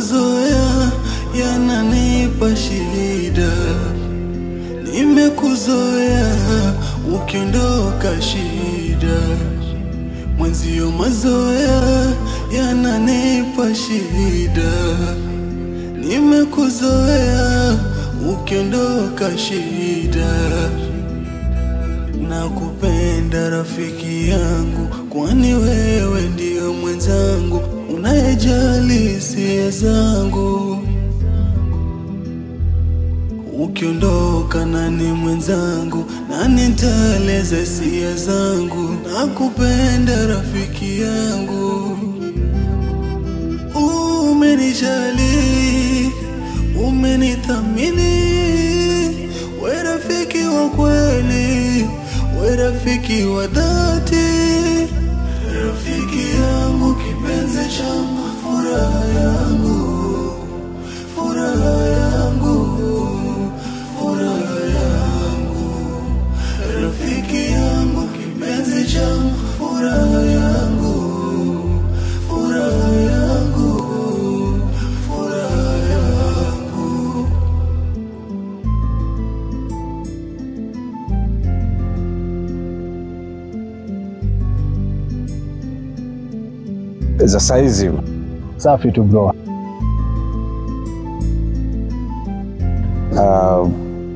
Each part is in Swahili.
mazoea yananipa shida. Nimekuzoea ukiondoka shida. Mwenzio mazoea yananipa shida. Nimekuzoea ukiondoka shida. Nakupenda rafiki yangu, kwani wewe ndio mwenzangu unayejali hisia zangu. Ukiondoka nani mwenzangu, nani nitaeleza hisia zangu? Nakupenda rafiki yangu. Umenijali, umenithamini, we rafiki wa kweli, we rafiki wa dhati. Rafiki yangu, kipenzi changu, furaha yangu, furaha yangu, furaha yangu. Rafiki yangu, kipenzi changu, furaha yangu, furaha yangu, furaha yangu. Za saizi safi tu bro.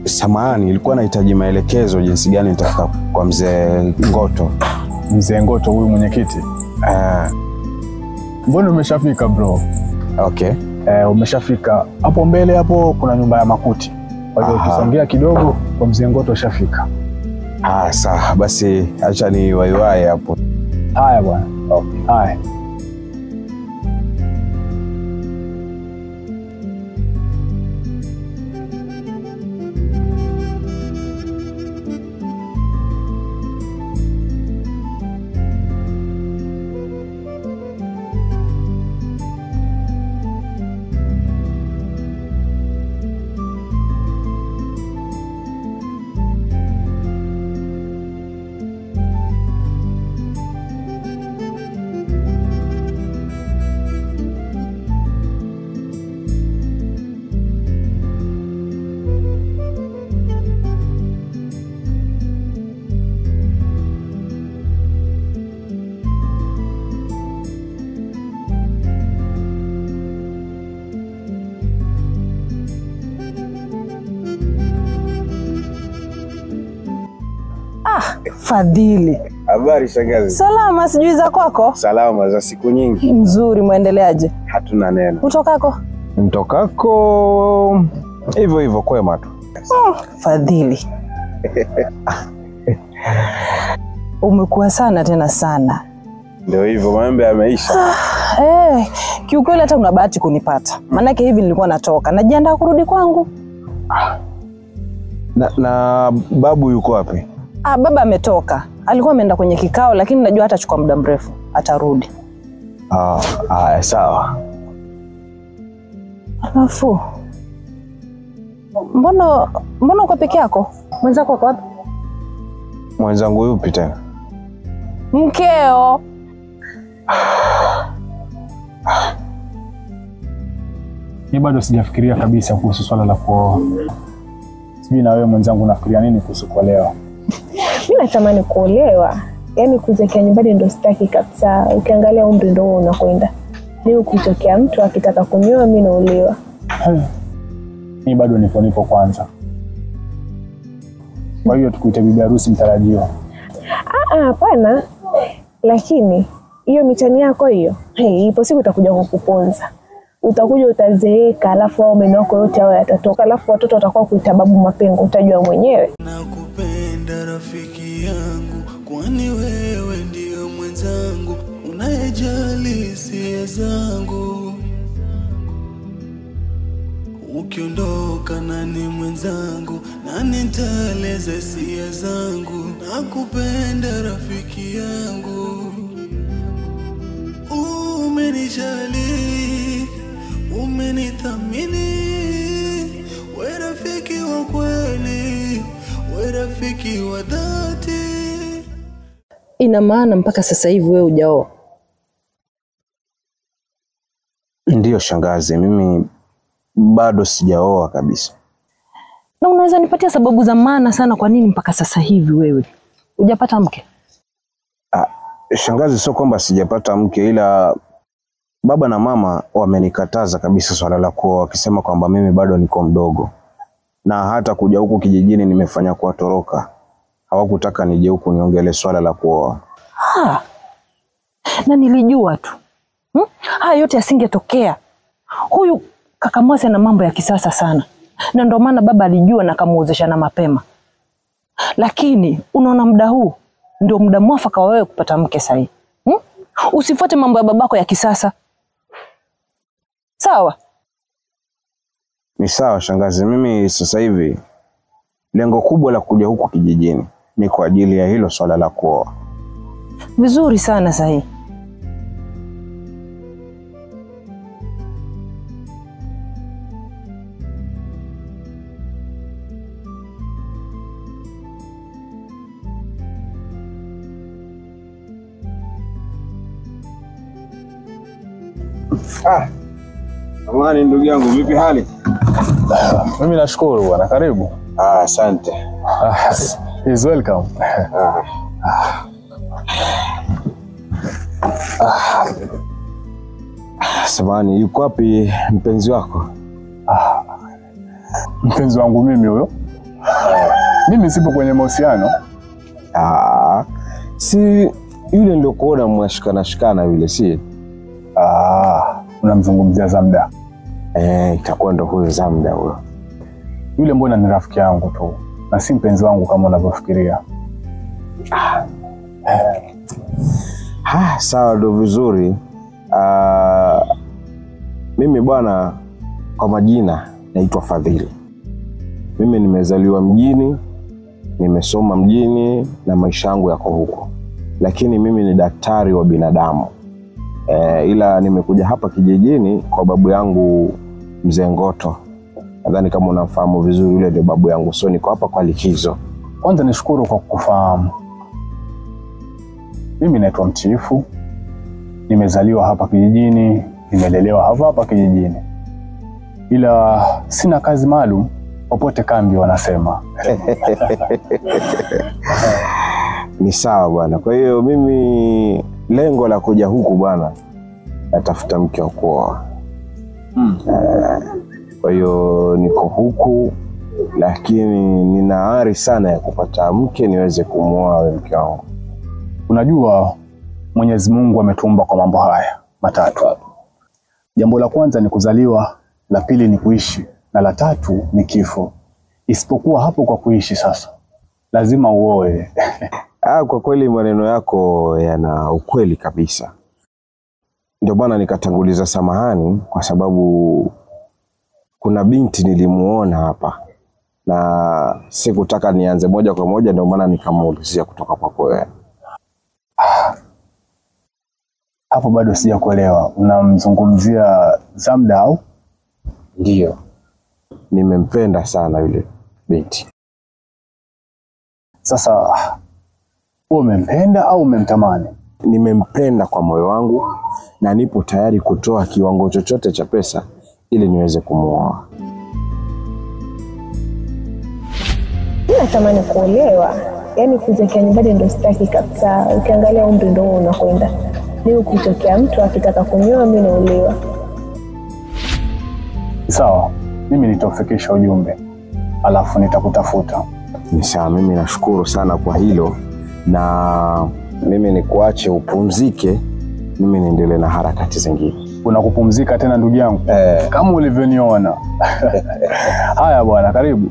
Samahani, nilikuwa nahitaji maelekezo jinsi gani nitafika kwa mzee Ngoto. Mzee Ngoto huyu mwenyekiti? Mbona umeshafika bro? Okay. Umeshafika. Hapo mbele hapo kuna nyumba ya makuti. Kwa hiyo ukisongea kidogo kwa mzee Ngoto ushafika. Sawa, basi acha ni waiwai hapo. Haya bwana. Okay. Haya. Fadhili. Habari shangazi? Salama, sijui za kwako? Salama, za siku nyingi. Nzuri, muendeleaje? Hatuna neno. Utokako? Mtokako hivyo hivyo kwema tu. Fadhili. Umekuwa sana tena sana. Ndio hivyo, mambo yameisha. Kiukweli hata una bahati kunipata. Maana hivi nilikuwa natoka, najiandaa kurudi kwangu. Na babu yuko wapi? Baba ametoka. Alikuwa ameenda kwenye kikao, lakini najua hatachukua muda mrefu, atarudi. Sawa. Alafu mbona uko peke yako? Mwenzako uko wapi? Mwenzangu yupi tena? Mkeo. Mimi bado sijafikiria kabisa kuhusu swala la kuoa. Sijui na wewe mwenzangu unafikiria nini kuhusu kuolewa? Mimi natamani kuolewa. Yaani kuzekea nyumbani ndio sitaki kabisa. Ukiangalia umri ndio unakwenda. Leo kutokea mtu akitaka kunyoa mimi naolewa. Mimi bado nipo kwanza. Kwa hiyo tukuite bibi harusi mtarajiwa. Hapana. Lakini hiyo mitani yako hiyo, ipo siku utakuja kukuponza. Utakuja utazeeka, alafu hao meno yako yote hao yatatoka, alafu watoto watakuwa kuita babu mapengo, utajua mwenyewe. Nakupenda rafiki yangu, kwani wewe ndio mwenzangu unayejali hisia zangu. Ukiondoka nani mwenzangu, nani nitaeleza hisia zangu? Nakupenda rafiki yangu. Umenijali, umenithamini, we rafiki wa kweli, we rafiki wa dhati. Ina maana mpaka sasa hivi wewe hujaoa? Ndiyo shangazi, mimi bado sijaoa kabisa. Na unaweza nipatia sababu za maana sana kwa nini mpaka sasa hivi wewe hujapata mke? Shangazi, sio kwamba sijapata mke, ila baba na mama wamenikataza kabisa swala la kuoa, wakisema kwamba mimi bado niko mdogo. Na hata kuja huku kijijini nimefanya kuwatoroka. Hawakutaka nije huku niongele swala la kuoa. Na nilijua tu. Haya yote yasingetokea. Huyu kaka Mwase na mambo ya kisasa sana. Na ndio maana baba alijua na kamuozesha na mapema. Lakini unaona muda huu ndio muda mwafaka wa wewe kupata mke sahihi. Usifuate mambo ya babako ya kisasa. Sawa? Ni sawa shangazi, mimi sasa hivi lengo kubwa la kuja huku kijijini ni kwa ajili ya hilo swala la kuoa. Vizuri sana sahihi. Amani ndugu yangu, vipi hali? Mimi nashukuru bwana, karibu. Asante. He's welcome. Samani, yuko wapi mpenzi wako? Mpenzi wangu mimi huyo? Mimi sipo kwenye mahusiano. Si yule ndio kuona mwashikana yule, si? Unamzungumzia Zamda? Itakuwa ndo huyo Zamda huyo. Yule mbona ni rafiki yangu tu, na si mpenzi wangu kama unavyofikiria. Sawa, ndo vizuri. Mimi bwana, kwa majina naitwa Fadhili. Mimi nimezaliwa mjini, nimesoma mjini na maisha yangu yako huko. Lakini mimi ni daktari wa binadamu. Ila nimekuja hapa kijijini kwa babu yangu Mzee Ngoto. Nadhani kama unamfahamu vizuri, yule ndio babu yangu. So niko hapa kwa likizo. Kwanza nishukuru kwa kukufahamu. Mimi naitwa Mtiifu. Nimezaliwa hapa kijijini, nimelelewa hapa kijijini. Ila sina kazi maalum, popote kambi wanasema. Ni sawa bwana. Kwa hiyo mimi lengo la kuja huku bwana, natafuta mke wa kuoa. Kwa hiyo niko huku, lakini nina ari sana ya kupata mke niweze kumuoa mke wangu. Unajua Mwenyezi Mungu ametuumba kwa mambo haya matatu. Jambo la kwanza ni kuzaliwa, la pili ni kuishi, na la tatu ni kifo. Isipokuwa hapo kwa kuishi sasa, lazima uoe. Kwa kweli maneno yako yana ukweli kabisa. Ndio maana nikatanguliza samahani, kwa sababu kuna binti nilimuona hapa na sikutaka nianze moja kwa moja, ndio maana nikamuulizia kutoka kwako wewe. Hapo bado sijakuelewa. Unamzungumzia Zamda au? Ndio. Nimempenda sana yule binti. Sasa wewe umempenda au umemtamani? Nimempenda kwa moyo wangu na nipo tayari kutoa kiwango chochote cha pesa ili niweze kumuoa. Natamani kuolewa, yaani kuzeekea nyumbani ndio sitaki kabisa. Ukiangalia umri ndio unakwenda. Leo kutokea mtu akitaka kunyoa, mimi naolewa. Sawa, mimi nitafikisha ujumbe, alafu nitakutafuta. Ni sawa, mimi nashukuru sana kwa hilo, na mimi nikuache upumzike, mimi niendelee na harakati zingine. Unakupumzika tena ndugu yangu? Kama ulivyoniona. Haya bwana, karibu.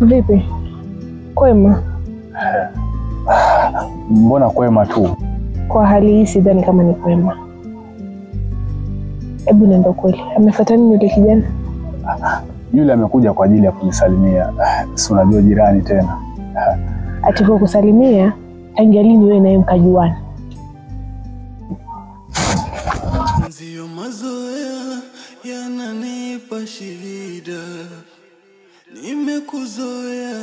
Vipi? Kwema? Mbona kwema tu? Kwa hali hii sidhani kama ni kwema. Hebu niambie kweli, amefuata nini yule kijana? Yule amekuja kwa ajili ya kunisalimia. Si unajua jirani tena. Atiko kusalimia, tangia lini wewe naye mkajuana? Nzio mazoea yananipa shida, nimekuzoea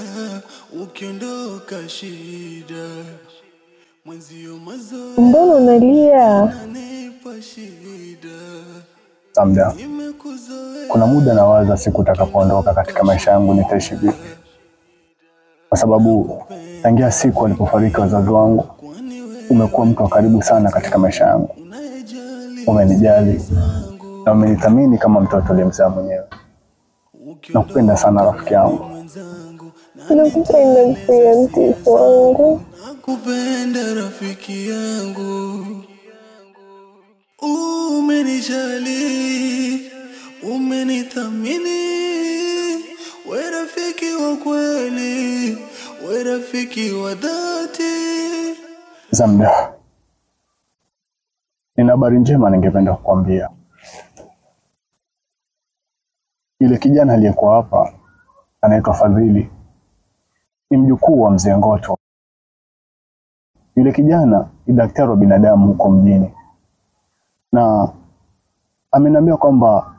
ukiondoka shida. Mwenzio mazoea Mbona unalia? yananipa shida, Samda, nimekuzoea. kuna muda nawaza siku utakapoondoka katika maisha yangu nitaishi vipi. Kwa sababu tangia siku walipofariki wazazi wangu, umekuwa mtu wa karibu sana katika maisha yangu. Umenijali na umenithamini kama mtoto ulimzaa mwenyewe. Nakupenda sana rafiki yangu. Nakupenda pia mtifu wangu. Nakupenda rafiki yangu, umenijali, umenithamini, we rafiki wa kweli, we rafiki wa dhati. Zamda, nina habari njema ningependa kukwambia. Yule kijana aliyekuwa hapa anaitwa Fadhili, ni mjukuu wa mzee Ngoto. Yule kijana ni daktari wa binadamu huko mjini, na ameniambia kwamba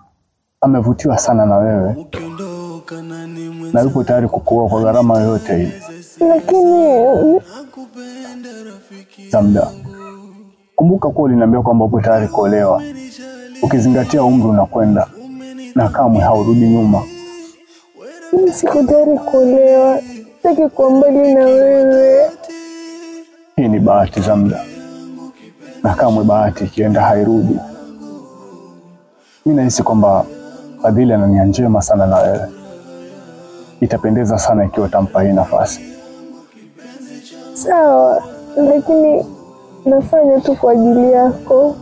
amevutiwa sana na wewe Ukiondoka nani na mwenzangu, yupo tayari kukuoa kwa gharama yoyote ile. Lakini nakupenda rafiki Zamda, kumbuka kuwa uliniambia kwamba upo tayari kuolewa, ukizingatia umri unakwenda na kamwe haurudi nyuma. mimi siko tayari kuolewa. Sitaki kuwa mbali na wewe. Hii ni bahati Zamda, na kamwe bahati ikienda hairudi. Mimi nahisi kwamba Fadhili ana nia njema sana na wewe. Itapendeza sana ikiwa utampa hii nafasi. Sawa, lakini nafanya tu kwa ajili yako.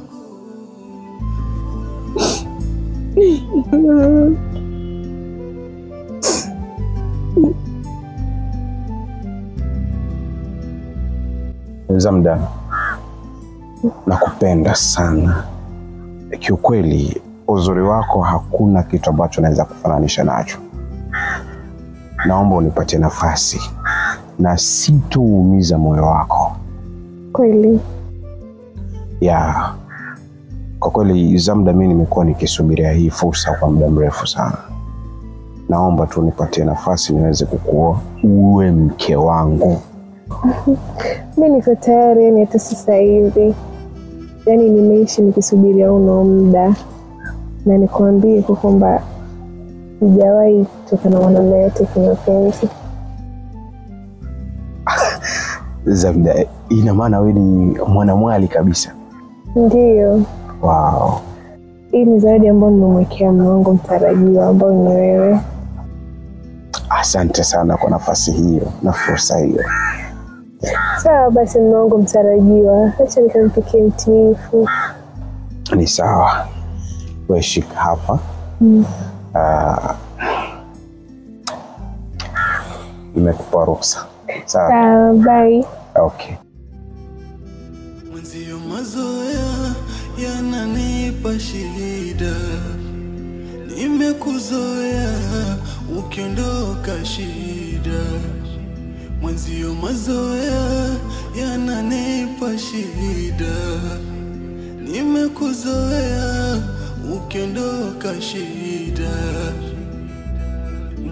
Zamda, nakupenda sana. Kiukweli uzuri wako hakuna kitu ambacho naweza kufananisha nacho. Naomba unipatie nafasi na sitoumiza moyo wako. Kweli? Ya, kwa kweli Zamda, mimi nimekuwa nikisubiria hii fursa kwa muda mrefu sana. Naomba tu unipatie nafasi niweze kukuoa uwe mke wangu. Mimi niko tayari, yani hata sasa hivi. Yani nimeishi nikisubiria uno muda. Na nikwambie kwa kwamba sijawahi kutoka na mwanamume yote kimapenzi. Zamda, ina maana wewe ni mwanamwali kabisa. Ndiyo. Wow. Hii ni zawadi ambayo nimemwekea mume wangu mtarajiwa ambao ni wewe. Asante sana kwa nafasi hiyo na fursa hiyo. Sawa basi mume wangu mtarajiwa. Acha nikampikie mtiifu. Ni sawa. Wewe shika hapa. Nimekupa ruhusa. Sawa. Sawa, bye. Okay. Mwenzio mazoea yananipa shida, nimekuzoea ukiondoka shida. Mwenzio mazoea yananipa shida, nimekuzoea ukiondoka shida.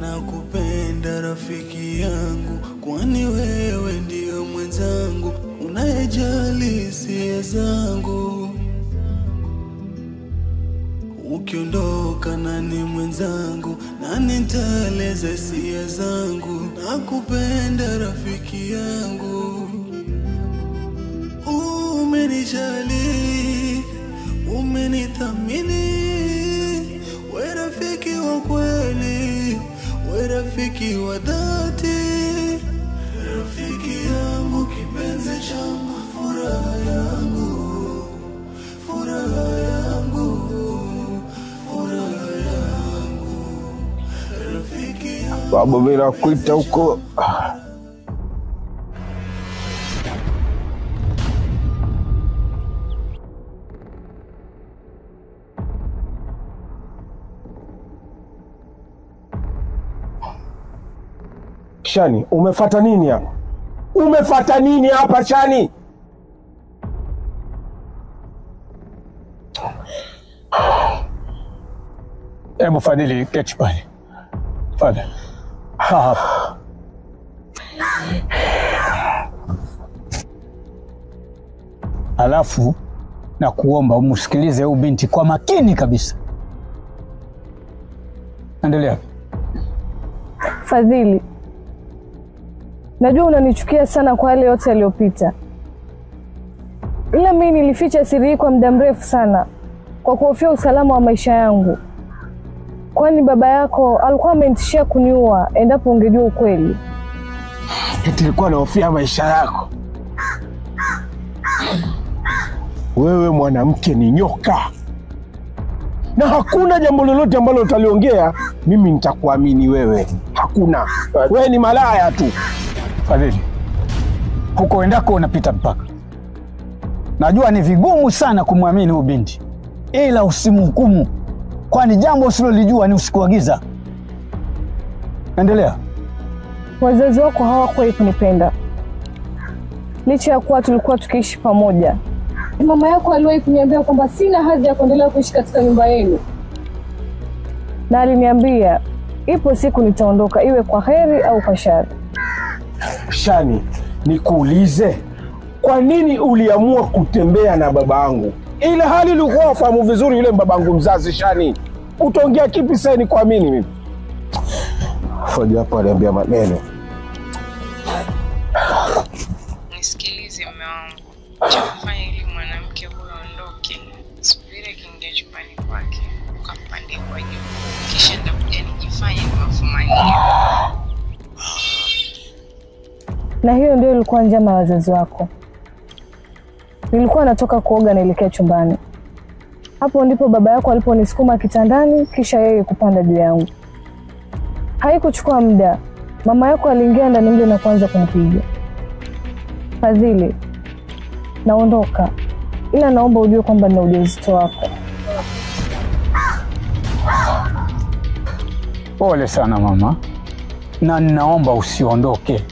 Nakupenda rafiki yangu, kwani wewe ndio mwenzangu unayejali hisia zangu. Ukiondoka nani mwenzangu, nani nitaeleza hisia zangu. Nakupenda rafiki yangu, umenijali, umenithamini, we rafiki wa kweli, we rafiki wa dhati. Rafiki yangu, kipenzi changu, furaha yangu, furaha yangu, furaha yangu, rafiki yangu. Babu, mimi nakuita huko. Shani, umefuata nini hapa? Umefuata nini hapa Shani? Hebu Fadhili, keti pale. Fadhili. Hapa. Alafu na kuomba umsikilize huyu binti kwa makini kabisa. Endelea. Fadhili, najua unanichukia sana kwa yale yote yaliyopita, ila mimi nilificha siri hii kwa muda mrefu sana kwa kuhofia usalama wa maisha yangu, kwani baba yako alikuwa amenitishia kuniua endapo ungejua ukweli. Nilikuwa nahofia maisha yako. Wewe mwanamke ni nyoka, na hakuna jambo lolote ambalo utaliongea mimi nitakuamini wewe. Hakuna. Wewe ni malaya tu. Fadhili, huko endako unapita mpaka. Najua ni vigumu sana kumwamini huyu binti, ila usimhukumu, kwani jambo usilolijua ni usiku wa giza. Endelea. Wazazi wako hawakuwahi kunipenda, licha ya kuwa tulikuwa tukiishi pamoja. Mama yako aliwahi kuniambia kwamba sina hadhi ya kuendelea kuishi katika nyumba yenu, na aliniambia ipo siku nitaondoka, iwe kwa heri au kwa shari. Shani, nikuulize, kwa nini uliamua kutembea na babangu ila hali ulikuwa wafahamu vizuri yule babangu mzazi? Shani, utaongea kipi sasa ni kuamini mimi? Fadi hapo aliambia maneno. Nisikilize mume wangu. Cha kufanya ili mwanamke huyo aondoke, subiri kiingia chumbani kwake, ukampande kwa juu. Kisha ndakuja nijifanye nimefumania. Na hiyo ndio ilikuwa njama ya wazazi wako. Nilikuwa natoka kuoga naelekea chumbani. Hapo ndipo baba yako aliponisukuma kitandani, kisha yeye kupanda juu yangu. Haikuchukua muda, mama yako aliingia ndani mle na kuanza kunipiga. Fadhili, naondoka, ila naomba ujue kwamba nina ujauzito wako. Pole sana mama, na ninaomba usiondoke.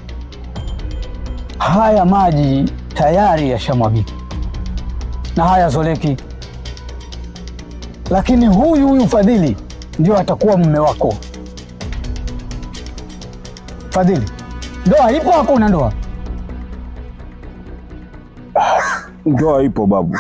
Haya maji tayari yashamwagika na haya zoleki, lakini huyu Fadhili ndio atakuwa mume wako. Fadhili, ndoa ipo? Hakuna ndoa? Ndoa ipo babu.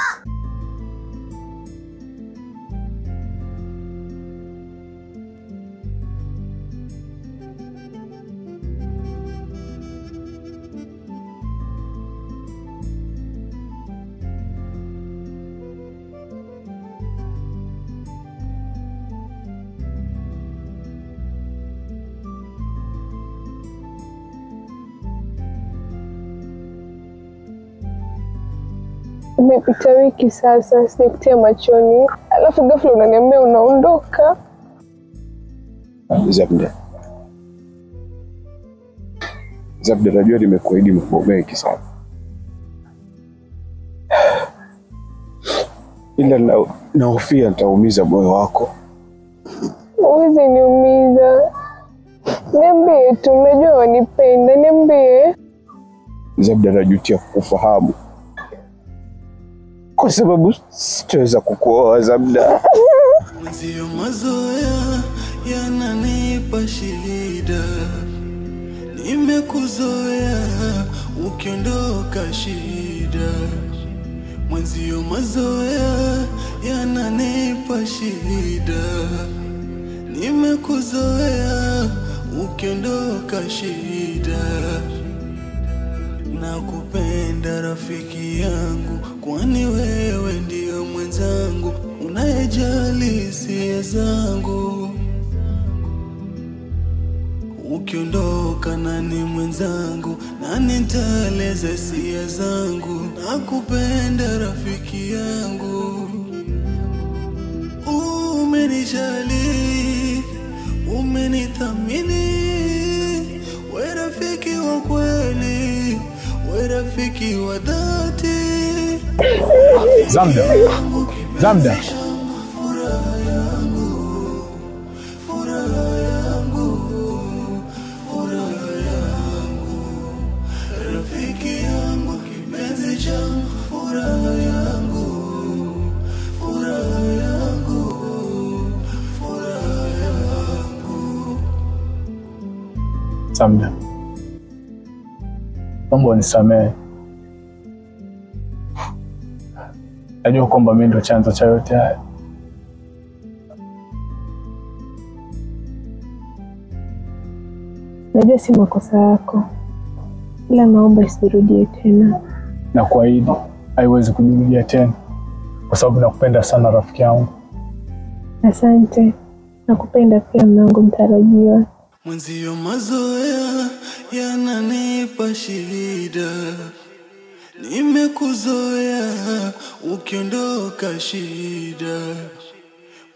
Imepita wiki sasa, sikutia machoni, alafu ghafla unaniambia unaondoka. Zabda, najua nimekuahidi mambo mengi sana, ila nahofia nitaumiza moyo wako. Huwezi niumiza. Niambie tu, najua wanipenda, niambie. Zabda, najutia kukufahamu kwa sababu sitaweza kukuoa Zabda. Mwenzio mazoea yananipa shida, nimekuzoea ukiondoka shida. Mwenzio mazoea yananipa shida, nimekuzoea ukiondoka shida. Nakupenda rafiki yangu, kwani wewe ndio mwenzangu unayejali hisia zangu. Ukiondoka nani mwenzangu, nani nitaeleza hisia zangu? Nakupenda rafiki yangu, umenijali, umenithamini. rafiki wa dhati. Zamda, Zamda. Rafiki yangu, kipenzi changu, furaha yangu, furaha yangu, furaha yangu. Zamda, naomba unisamehe. Najua kwamba mimi ndo chanzo cha yote haya. Najua si makosa yako, ila naomba isirudie tena. Na kuahidi haiwezi kujirudia tena, kwa sababu nakupenda sana rafiki yangu. Asante, nakupenda pia mume wangu mtarajiwa. Mwenzio mazoea yananipa shida, nimekuzoea ukiondoka shida.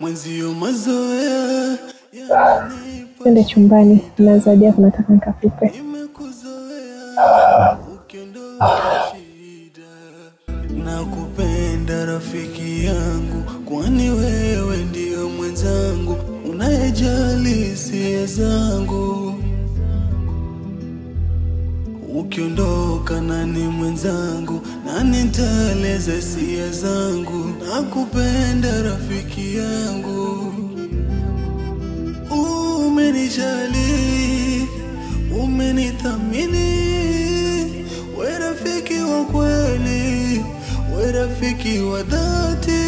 Mwenzio mazoea yananipa, Twende chumbani, na zawadi yako nataka nikakupe. nimekuzoea ukiondoka shida. Nakupenda rafiki yangu, kwani wewe ndio mwenzangu, unayejali hisia zangu. Ukiondoka nani mwenzangu, nani nitaeleza hisia zangu. Nakupenda rafiki yangu, umenijali, umenithamini. We rafiki wa kweli, we rafiki wa dhati.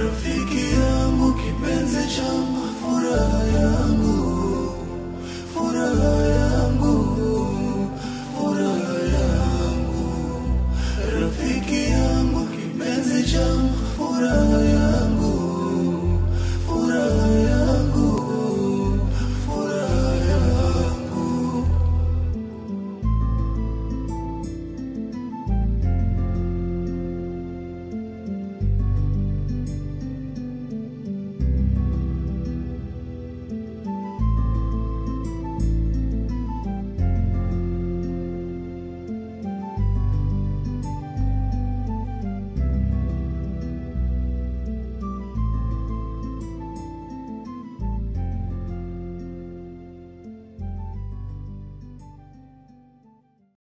Rafiki yangu, kipenzi changu, furaha yangu.